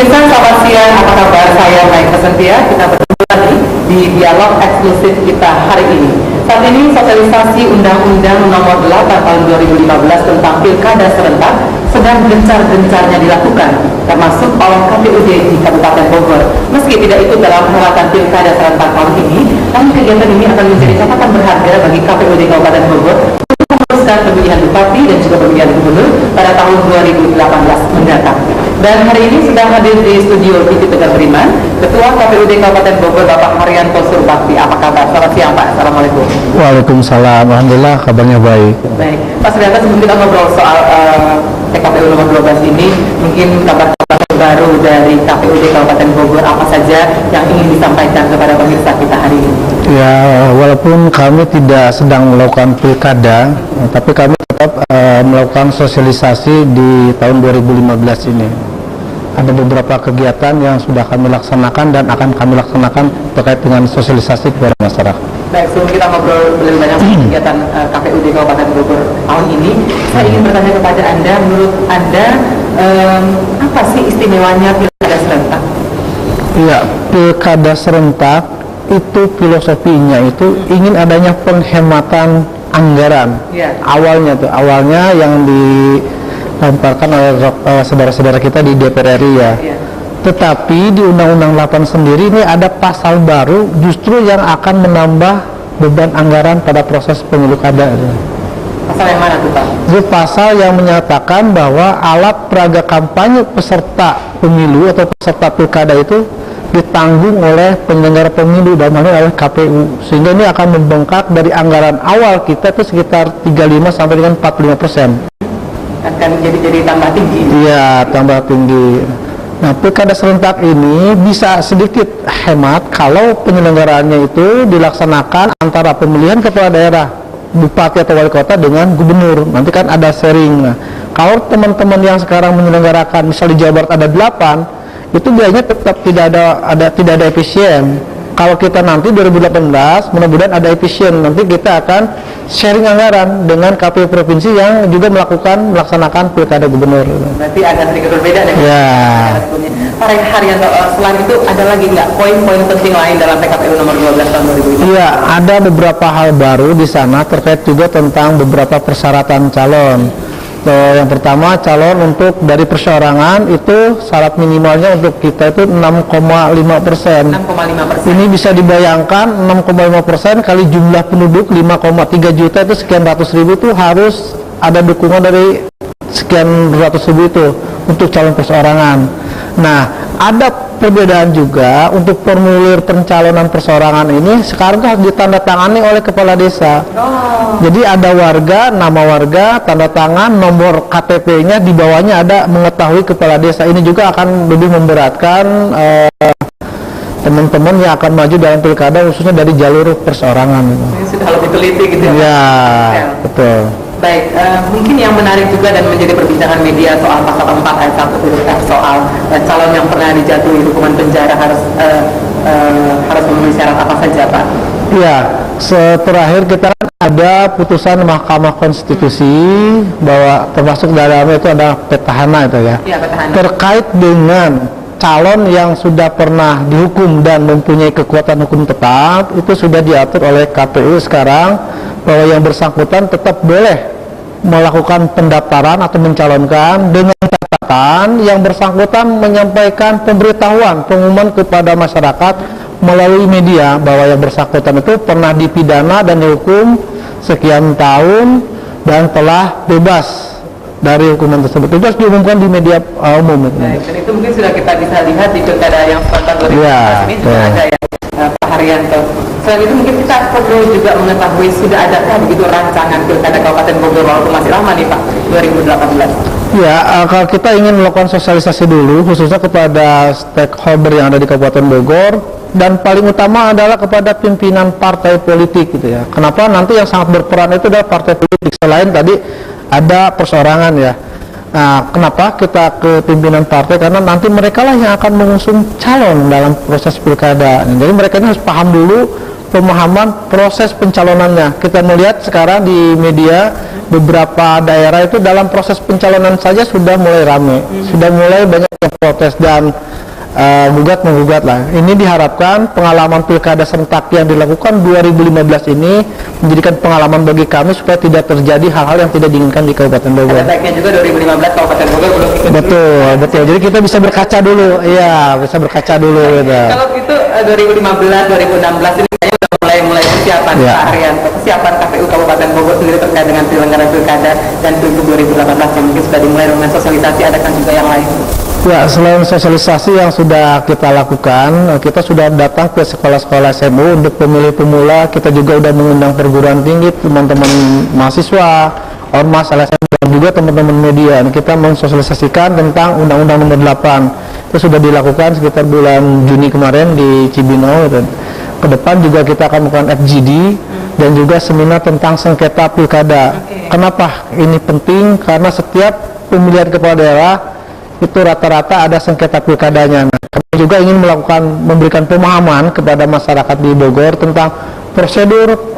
Pemirsa, selamat siang. Apa kabar? Saya Mike Kesentia. Kita bertemu lagi di dialog eksklusif kita hari ini. Saat ini sosialisasi Undang-Undang Nomor 8 Tahun 2015 tentang Pilkada Serentak sedang gencar-gencarnya dilakukan, termasuk oleh KPUD di Kabupaten Bogor. Meski tidak ikut dalam perhelatan Pilkada Serentak tahun ini, namun kegiatan ini akan menjadi catatan berharga bagi KPUD Kabupaten Bogor untuk meneruskan pemilihan bupati dan juga pemilihan gubernur pada tahun 2018 mendatang. Dan hari ini sedang hadir di studio TV Tegar Beriman, Ketua KPUD Kabupaten Bogor, Bapak Haryanto Surbakti. Apa kabar? Selamat siang, Pak. Assalamualaikum. Waalaikumsalam. Alhamdulillah kabarnya baik. Baik, Pak Suryanto, sebelum kita ngobrol soal PKPU nomor 12 ini, mungkin kabar-kabar baru dari KPUD Kabupaten Bogor apa saja yang ingin disampaikan kepada pemirsa kita hari ini? Ya, walaupun kami tidak sedang melakukan pilkada, tapi kami tetap melakukan sosialisasi di tahun 2015 ini. Ada beberapa kegiatan yang sudah kami laksanakan dan akan kami laksanakan terkait dengan sosialisasi kepada masyarakat. Baik, sebelum kita ngobrol lebih banyak soal kegiatan KPUD Kabupaten Bogor tahun ini, saya ingin bertanya kepada Anda, menurut Anda apa sih istimewanya Pilkada Serentak? Iya, Pilkada Serentak itu filosofinya itu ingin adanya penghematan anggaran. Ya. Awalnya yang dilemparkan oleh saudara-saudara kita di DPR RI ya. Ya. Tetapi di Undang-Undang 8 sendiri ini ada pasal baru justru yang akan menambah beban anggaran pada proses pemilu kada. Pasal yang mana tuh, Pak? Itu pasal yang menyatakan bahwa alat peraga kampanye peserta pemilu atau peserta pilkada itu ditanggung oleh penyelenggara pemilu dan oleh KPU, sehingga ini akan membengkak dari anggaran awal kita itu sekitar 35 sampai dengan 45%. Akan jadi tambah tinggi. Iya, tambah tinggi. Nah, pilkada serentak ini bisa sedikit hemat kalau penyelenggaraannya itu dilaksanakan antara pemilihan kepala daerah, bupati atau wali kota dengan gubernur. Nanti kan ada sharing. Nah, kalau teman-teman yang sekarang menyelenggarakan, misal di Jawa Barat ada 8, itu biayanya tetap tidak ada efisien. Kalau kita nanti 2018 mudah-mudahan ada efisien, nanti kita akan sharing anggaran dengan KPU provinsi yang juga melaksanakan pilkada gubernur. Berarti agak sedikit berbeda dengan Ya. Pak Haryanto, selain itu ada lagi nggak poin-poin penting lain dalam PKPU nomor 12 tahun 2015? Iya, ada beberapa hal baru di sana terkait juga tentang beberapa persyaratan calon. Yang pertama, calon untuk dari perseorangan itu syarat minimalnya untuk kita itu 6,5%. 6,5%. Ini bisa dibayangkan 6,5% kali jumlah penduduk 5,3 juta itu sekian ratus ribu itu harus ada dukungan dari sekian ratus ribu itu untuk calon perseorangan. Nah, ada perbedaan juga untuk formulir pencalonan perseorangan ini sekarang harus ditandatangani oleh kepala desa. Jadi ada warga, nama warga, tanda tangan, nomor KTP-nya, di bawahnya ada mengetahui kepala desa. Ini juga akan lebih memberatkan teman-teman yang akan maju dalam pilkada khususnya dari jalur perseorangan. Ini sudah lebih teliti gitu ya? Ya, betul. Baik, mungkin yang menarik juga dan menjadi perbincangan media soal pasal 4 ayat 1 huruf F soal calon yang pernah dijatuhi hukuman penjara harus memenuhi syarat apa saja, Pak? Ya, terakhir kita ada putusan Mahkamah Konstitusi bahwa termasuk dalamnya itu ada petahana itu ya. Iya, petahana. Terkait dengan calon yang sudah pernah dihukum dan mempunyai kekuatan hukum tetap, itu sudah diatur oleh KPU sekarang bahwa yang bersangkutan tetap boleh melakukan pendaftaran atau mencalonkan dengan catatan yang bersangkutan menyampaikan pengumuman kepada masyarakat melalui media bahwa yang bersangkutan itu pernah dipidana dan dihukum sekian tahun dan telah bebas dari hukuman tersebut. Itu harus diumumkan di media umum. Baik, dan itu mungkin sudah kita bisa lihat di pilkada yang serentak 2015 ini sudah ada ya, Pak Haryanto. Selain itu mungkin kita perlu juga mengetahui sudah adakah begitu rancangan pilkada Kabupaten Bogor walaupun masih lama nih Pak, 2018. Ya, kalau kita ingin melakukan sosialisasi dulu khususnya kepada stakeholder yang ada di Kabupaten Bogor dan paling utama adalah kepada pimpinan partai politik gitu ya. Kenapa nanti yang sangat berperan itu adalah partai politik selain tadi ada perseorangan ya. Nah, kenapa kita ke pimpinan partai? Karena nanti mereka lah yang akan mengusung calon dalam proses pilkada. Jadi mereka ini harus paham dulu pemahaman proses pencalonannya. Kita melihat sekarang di media beberapa daerah itu dalam proses pencalonan saja sudah mulai ramai, sudah mulai banyak yang protes dan gugat menggugat lah. Ini diharapkan pengalaman pilkada serentak yang dilakukan 2015 ini menjadikan pengalaman bagi kami supaya tidak terjadi hal-hal yang tidak diinginkan di Kabupaten Bogor. Ada baiknya juga 2015 Kabupaten Bogor belum ikut. Betul. Jadi kita bisa berkaca dulu. Iya, bisa berkaca dulu gitu. Kalau itu 2015, 2016 ini kayaknya udah mulai persiapan Pak Haryanto, persiapan KPU Kabupaten Bogor sendiri terkait dengan penyelenggaraan pilkada dan pilgub 2018 yang mungkin sudah dimulai dengan sosialisasi, adakah juga yang lain? Ya, selain sosialisasi yang sudah kita lakukan, kita sudah datang ke sekolah-sekolah SMU untuk pemilih pemula. Kita juga sudah mengundang perguruan tinggi, teman-teman mahasiswa, ormas, LSM, dan juga teman-teman media. Kita mensosialisasikan tentang Undang-Undang Nomor 8. Itu sudah dilakukan sekitar bulan Juni kemarin di Cibinong. Ke depan juga kita akan melakukan FGD dan juga seminar tentang sengketa pilkada. Kenapa ini penting? Karena setiap pemilihan kepala daerah itu rata-rata ada sengketa pilkadanya. Nah, kami juga ingin memberikan pemahaman kepada masyarakat di Bogor tentang prosedur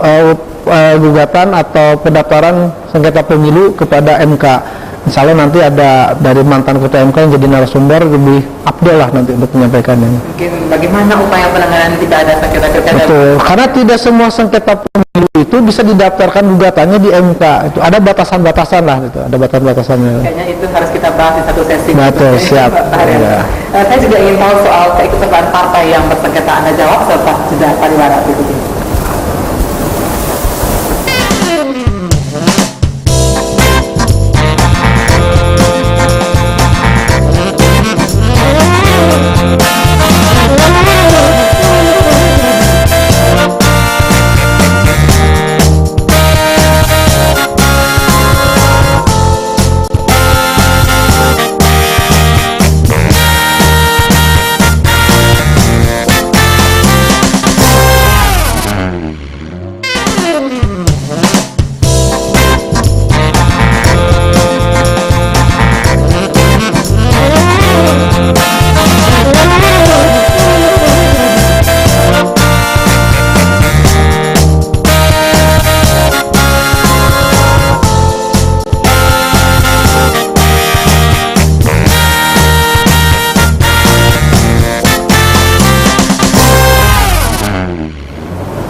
gugatan atau pendaftaran sengketa pemilu kepada MK. Insya Allah nanti ada dari mantan ketua MK yang jadi narasumber, lebih update lah nanti untuk menyampaikannya. Mungkin bagaimana upaya penanganan jika ada sengketa pilkada? Betul, karena tidak semua sengketa pemilu itu bisa didaftarkan gugatannya di MK. Itu ada batasan-batasan lah, itu ada batasan-batasannya. Kayaknya itu harus kita bahas di satu sesi. Betul, siap. Ya. Saya juga ingin tahu soal keikutsertaan partai yang bersengketa. Anda jawab setelah jeda pariwara berikut ini.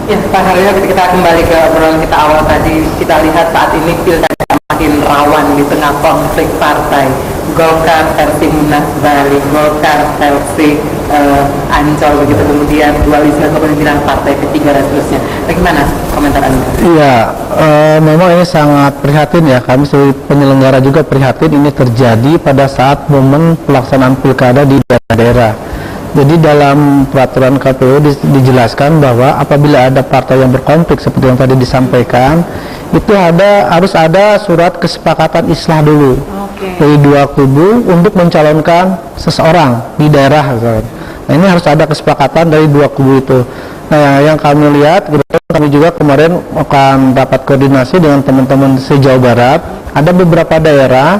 Ya, Pak Haryanto, kita kembali ke obrolan kita awal tadi. Kita lihat saat ini pilkada makin rawan di tengah konflik partai. Golkar versi Munas Bali, Golkar versi Ancol, begitu, kemudian dualisme kepemimpinan partai ketiga dan seterusnya. Bagaimana komentar Anda? Iya, memang ini sangat prihatin ya. Kami sebagai penyelenggara juga prihatin ini terjadi pada saat momen pelaksanaan pilkada di daerah-daerah. Jadi dalam peraturan KPU dijelaskan bahwa apabila ada partai yang berkonflik seperti yang tadi disampaikan, itu harus ada surat kesepakatan islah dulu dari dua kubu untuk mencalonkan seseorang di daerah. Nah, ini harus ada kesepakatan dari dua kubu itu. Nah, yang kami lihat, kami juga kemarin akan dapat koordinasi dengan teman-teman se-Jawa Barat. Ada beberapa daerah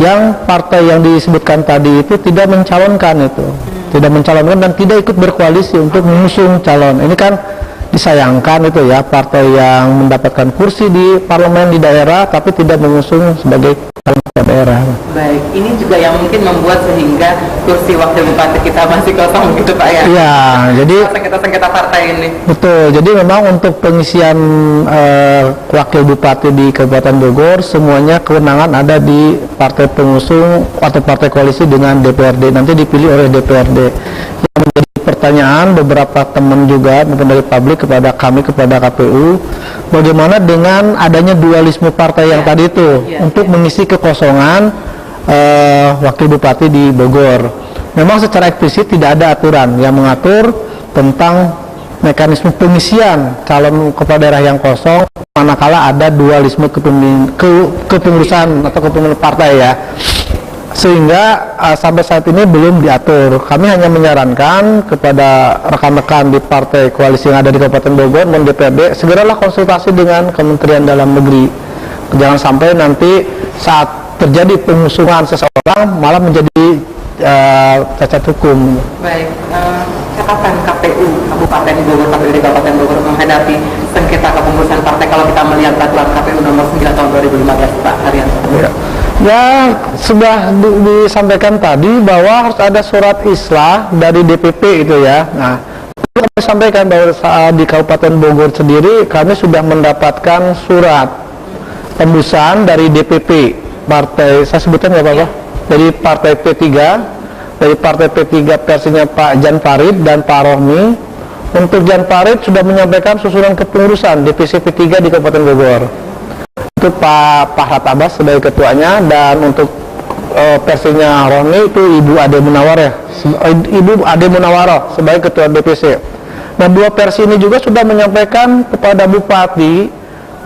yang partai yang disebutkan tadi itu tidak mencalonkan dan tidak ikut berkoalisi untuk mengusung calon. Ini kan disayangkan itu ya, partai yang mendapatkan kursi di parlemen di daerah tapi tidak mengusung sebagai calon daerah. Baik, ini juga yang mungkin membuat sehingga kursi wakil bupati kita masih kosong begitu Pak ya? Iya, jadi sengketa-sengketa partai ini. Betul, jadi memang untuk pengisian wakil bupati di Kabupaten Bogor semuanya kewenangan ada di partai pengusung atau partai koalisi dengan DPRD, nanti dipilih oleh DPRD. Yang menjadi pertanyaan beberapa teman juga maupun dari publik kepada kami, kepada KPU, bagaimana dengan adanya dualisme partai yang tadi itu untuk mengisi kekosongan wakil bupati di Bogor. Memang secara eksplisit tidak ada aturan yang mengatur tentang mekanisme pengisian calon kepala daerah yang kosong manakala ada dualisme kepengurusan atau kepemimpinan partai ya, sehingga sampai saat ini belum diatur. Kami hanya menyarankan kepada rekan-rekan di partai koalisi yang ada di Kabupaten Bogor dan DPRD segeralah konsultasi dengan Kementerian Dalam Negeri, jangan sampai nanti saat terjadi pengusungan seseorang malah menjadi cacat hukum. Baik, catatan KPU Kabupaten Bogor, KPUD Kabupaten Bogor menghadapi sengketa kepengurusan partai kalau kita melihat peraturan KPU nomor 9 tahun 2015, Pak Haryanto. Ya, sudah disampaikan tadi bahwa harus ada surat islah dari DPP itu ya. Nah, kami sampaikan bahwa di Kabupaten Bogor sendiri kami sudah mendapatkan surat tembusan dari DPP partai, saya sebutkan ya Bapak, dari partai P3, dari partai P3 versinya Pak Jan Farid dan Pak Rohmi. Untuk Jan Farid sudah menyampaikan susunan kepengurusan divisi P3 di Kabupaten Bogor. Itu Pak Fahrat Abbas sebagai ketuanya, dan untuk versinya Rohmi itu Ibu Ade Munawar ya, Ibu Ade Munawar sebagai ketua DPC. Nah, dua versi ini juga sudah menyampaikan kepada Bupati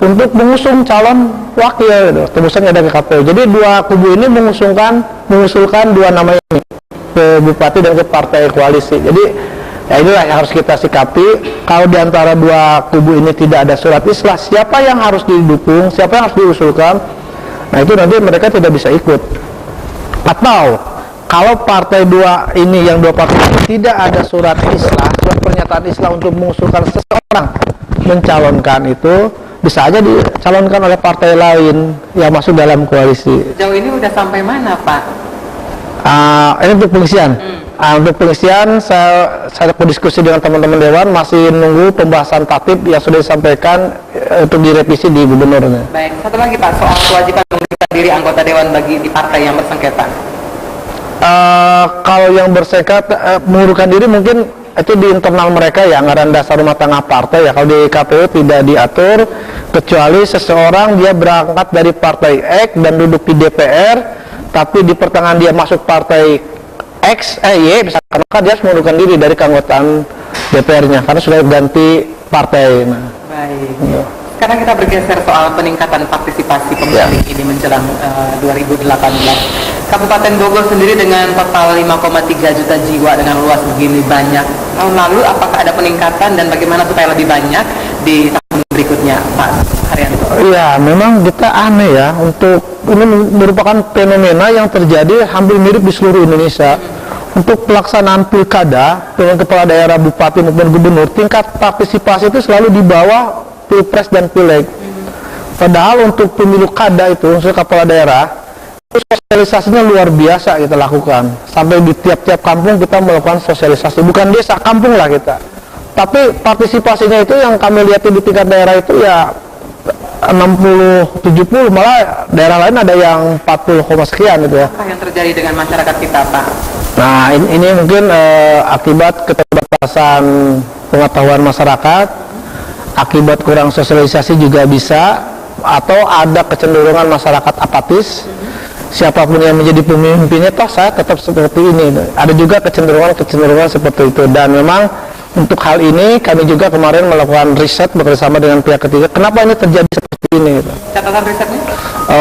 untuk mengusung calon wakil, tembusannya ada ke KPU. Jadi dua kubu ini mengusulkan dua nama ini ke Bupati dan ke partai koalisi. Jadi ya inilah yang harus kita sikapi. Kalau di antara dua kubu ini tidak ada surat islah, siapa yang harus didukung, siapa yang harus diusulkan, nah itu nanti mereka tidak bisa ikut. Atau kalau partai dua partai ini tidak ada surat islah, surat pernyataan islah untuk mengusulkan seseorang mencalonkan, itu bisa aja dicalonkan oleh partai lain yang masuk dalam koalisi. Sejauh ini udah sampai mana, Pak? Ini untuk pengisian. Untuk pengisian saya berdiskusi dengan teman-teman Dewan, masih nunggu pembahasan tatib yang sudah disampaikan untuk direvisi di gubernurnya. Baik, satu lagi Pak, soal kewajiban mengundurkan diri anggota Dewan bagi di partai yang bersengketa. Kalau yang bersengketa mengundurkan diri mungkin itu di internal mereka ya, anggaran dasar rumah tangga partai ya. Kalau di KPU tidak diatur, kecuali seseorang dia berangkat dari partai X dan duduk di DPR, tapi di pertengahan dia masuk partai X, Y, misalkan, maka dia harus mengundurkan diri dari keanggotaan DPR-nya karena sudah ganti partai. Nah. Baik. Ya. Sekarang kita bergeser soal peningkatan partisipasi pemilih ini menjelang 2018. Kabupaten Bogor sendiri dengan total 5,3 juta jiwa dengan luas begini banyak. Tahun lalu apakah ada peningkatan dan bagaimana supaya lebih banyak di tahun berikutnya, Pak Haryanto? Iya, memang kita aneh ya, untuk ini merupakan fenomena yang terjadi hampir mirip di seluruh Indonesia. Untuk pelaksanaan pilkada dengan kepala daerah, bupati maupun gubernur, tingkat partisipasi itu selalu di bawah pilpres dan pileg. Padahal untuk pemilu kada itu, unsur kepala daerah, sosialisasinya luar biasa kita lakukan. Sampai di tiap-tiap kampung kita melakukan sosialisasi, bukan desa, kampung lah kita. Tapi partisipasinya itu yang kami lihat di tingkat daerah itu ya 60-70, malah daerah lain ada yang 40, sekian gitu ya. Apa yang terjadi dengan masyarakat kita, Pak? Nah, ini mungkin akibat keterbatasan pengetahuan masyarakat, akibat kurang sosialisasi juga bisa, atau ada kecenderungan masyarakat apatis. Siapapun yang menjadi pemimpinnya, toh saya tetap seperti ini. Ada juga kecenderungan seperti itu. Dan memang untuk hal ini kami juga kemarin melakukan riset bersama dengan pihak ketiga. Kenapa ini terjadi seperti ini? Catatan risetnya?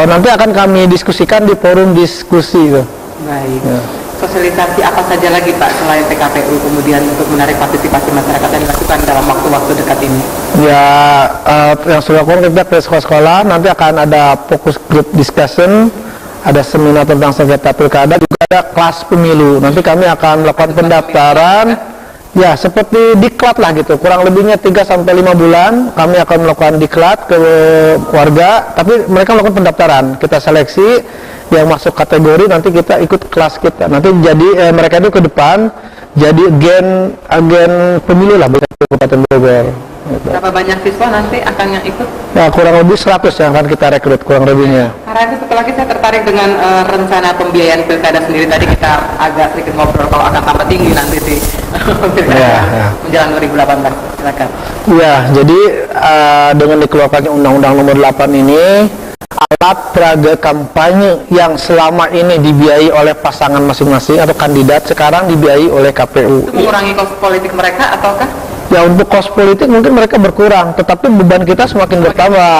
Nanti akan kami diskusikan di forum diskusi. Baik. Ya. Sosialisasi apa saja lagi Pak selain PKPU kemudian untuk menarik partisipasi masyarakat yang dilakukan dalam waktu-waktu dekat ini? Ya, yang sudah kita ke sekolah-sekolah, nanti akan ada fokus group discussion, ada seminar tentang sengketa pilkada, juga ada kelas pemilu. Nanti kami akan melakukan pendaftaran, ya seperti diklat lah gitu, kurang lebihnya 3-5 bulan kami akan melakukan diklat ke warga, tapi mereka melakukan pendaftaran, kita seleksi yang masuk kategori, nanti kita ikut kelas kita, nanti jadi mereka itu ke depan jadi agen pemilu lah buat Kabupaten Bogor. Berapa banyak siswa nanti akan yang ikut? Nah, kurang lebih 100 yang akan kita rekrut, kurang lebihnya. Karena itu satu lagi saya tertarik dengan rencana pembiayaan pilkada sendiri. Tadi kita agak sedikit ngobrol kalau akan tambah tinggi nanti sih pilkada menjelang 2018. Silakan. Ya, jadi dengan dikeluarkannya Undang-Undang Nomor 8 ini, alat peraga kampanye yang selama ini dibiayai oleh pasangan masing-masing atau kandidat sekarang dibiayai oleh KPU. Itu mengurangi kos politik mereka ataukah? Ya, untuk kos politik mungkin mereka berkurang, tetapi beban kita semakin bertambah.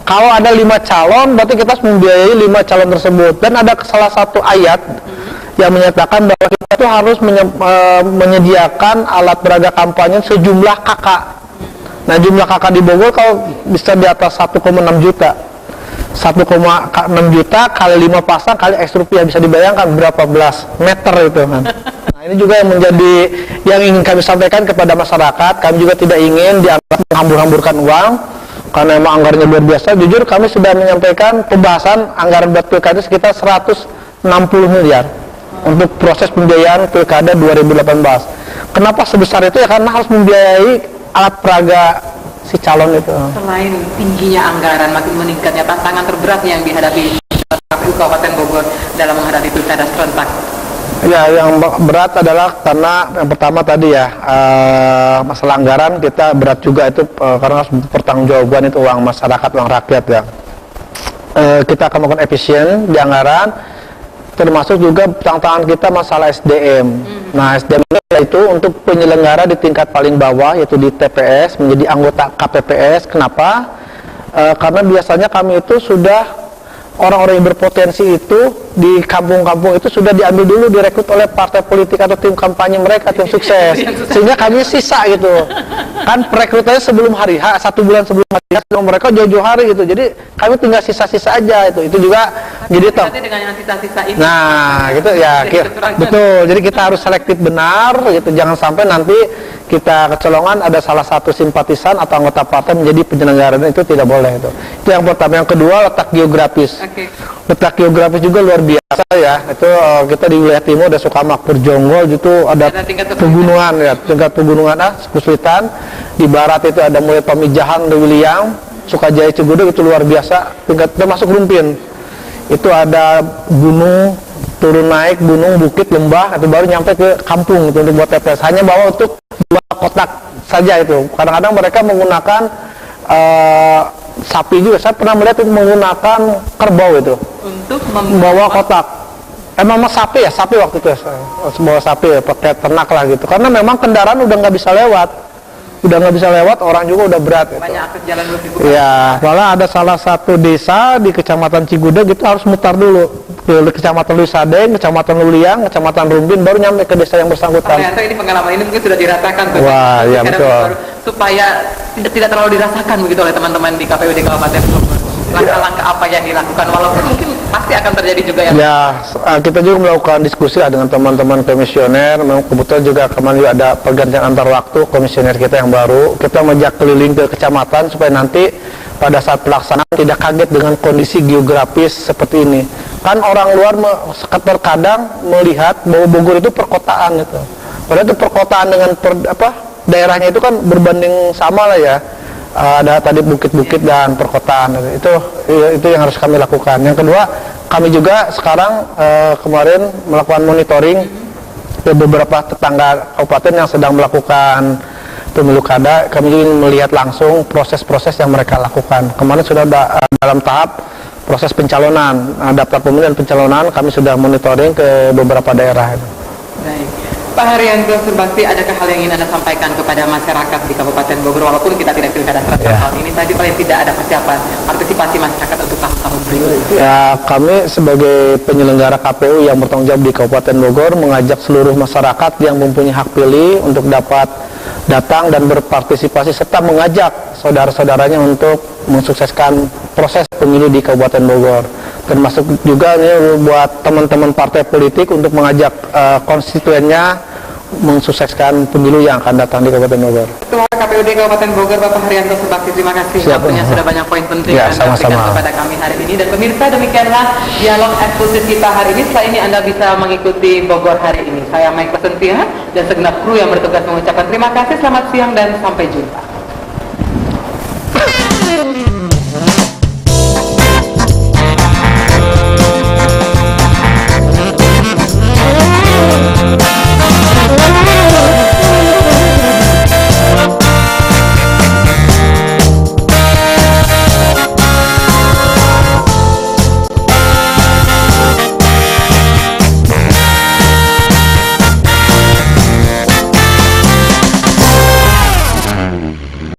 Kalau ada 5 calon, berarti kita harus membiayai 5 calon tersebut. Dan ada salah satu ayat yang menyatakan bahwa kita itu harus menyediakan alat peraga kampanye sejumlah kakak. Nah, jumlah kakak di Bogor kalau bisa di atas 1,6 juta. 1,6 juta kali 5 pasang kali X rupiah, bisa dibayangkan berapa belas meter itu kan. Nah, ini juga yang menjadi yang ingin kami sampaikan kepada masyarakat. Kami juga tidak ingin dianggap menghambur-hamburkan uang karena memang anggarannya luar biasa. Jujur kami sudah menyampaikan pembahasan anggaran buat pilkada sekitar 160 miliar untuk proses pembiayaan pilkada 2018. Kenapa sebesar itu? Ya karena harus membiayai alat peraga si calon itu. Selain tingginya anggaran, makin meningkatnya tantangan terberat yang dihadapi KPU Kabupaten Bogor dalam menghadapi pilkada serentak. Ya, yang berat adalah karena yang pertama tadi ya, masalah anggaran kita berat juga itu karena harus pertanggungjawaban itu uang masyarakat, uang rakyat ya. Kita akan melakukan efisien di anggaran, termasuk juga tantangan kita masalah SDM. Nah, SDM itu untuk penyelenggara di tingkat paling bawah, yaitu di TPS, menjadi anggota KPPS. Kenapa? Karena biasanya kami itu sudah orang-orang yang berpotensi itu di kampung-kampung itu sudah diambil dulu, direkrut oleh partai politik atau tim kampanye mereka, tim sukses, sehingga kami sisa gitu kan, perekrutannya sebelum hari H, 1 bulan sebelum hari H, mereka jauh-jauh hari gitu, jadi kami tinggal sisa-sisa aja itu juga. Jadi dengan yang sisa-sisa ini, nah gitu ya, betul, jadi kita harus selektif benar gitu, jangan sampai nanti kita kecolongan ada salah satu simpatisan atau anggota partai menjadi penyelenggara, itu tidak boleh itu yang pertama. Yang kedua, letak geografis. Letak geografis juga luar biasa ya, itu kita di wilayah timur ada Sukamakmur, Jonggol gitu, ada pegunungan ya, tingkat pegunungan kesulitan. Di barat itu ada mulai Pamijahan, Lewiliang, Sukajaya, Cigudeg, itu luar biasa, tingkat termasuk Rumpin itu ada gunung, turun naik gunung, bukit, lembah, itu baru nyampe ke kampung itu untuk buat TPS. Hanya bawa untuk 2 kotak saja itu. Kadang-kadang mereka menggunakan sapi juga. Saya pernah melihat itu menggunakan kerbau itu untuk membawa kotak. Emang sapi ya, sapi waktu itu bawa sapi ya, pakai ternak lah gitu. Karena memang kendaraan udah nggak bisa lewat, orang juga udah berat. Banyak akses jalan belum dibuka. Ya, malah ada salah satu desa di Kecamatan Cigudeg itu harus mutar dulu ke Kecamatan Luisadeng, Kecamatan Luliang, Kecamatan Rumbin, baru nyampe ke desa yang bersangkutan. Ternyata ini pengalaman ini mungkin sudah dirasakan. Wah, ya betul. Supaya tidak terlalu dirasakan begitu oleh teman-teman di KPU di Kabupaten Bogor. Langkah-langkah apa yang dilakukan, walaupun mungkin pasti akan terjadi juga ya. Ya, kita juga melakukan diskusi lah dengan teman-teman komisioner. Memang kebetulan juga kemarin juga ada pergantian antar waktu komisioner kita yang baru. Kita mengajak keliling ke kecamatan supaya nanti pada saat pelaksanaan tidak kaget dengan kondisi geografis seperti ini. Kan orang luar terkadang melihat bahwa Bogor itu perkotaan itu. Padahal itu perkotaan dengan daerahnya itu kan berbanding sama lah ya. Ada tadi bukit-bukit dan perkotaan, itu yang harus kami lakukan. Yang kedua, kami juga sekarang kemarin melakukan monitoring ke beberapa tetangga kabupaten yang sedang melakukan pemilu kada. Kami ingin melihat langsung proses-proses yang mereka lakukan. Kemarin sudah dalam tahap proses pencalonan, daftar pemilihan pencalonan, kami sudah monitoring ke beberapa daerah. Baik. Pak Haryanto Surbakti, adakah hal yang ingin Anda sampaikan kepada masyarakat di Kabupaten Bogor, walaupun kita tidak pilkada serentak tahun ini, tadi paling tidak ada persiapan partisipasi masyarakat untuk tahun-tahun berikutnya? Ya, kami sebagai penyelenggara KPU yang bertanggung jawab di Kabupaten Bogor mengajak seluruh masyarakat yang mempunyai hak pilih untuk dapat datang dan berpartisipasi, serta mengajak saudara-saudaranya untuk mensukseskan proses pemilu di Kabupaten Bogor. Termasuk juga ini buat teman-teman partai politik untuk mengajak konstituennya mensukseskan pemilu yang akan datang di Kabupaten Bogor. Ketua KPUD Kabupaten Bogor, Bapak Haryanto Surbakti, terima kasih. Waktunya sudah banyak poin penting ya, yang Anda berikan kepada kami hari ini. Dan pemirsa, demikianlah dialog eksklusif kita hari ini. Setelah ini Anda bisa mengikuti Bogor hari ini. Saya Mike Prasetya dan segenap kru yang bertugas mengucapkan terima kasih, selamat siang dan sampai jumpa.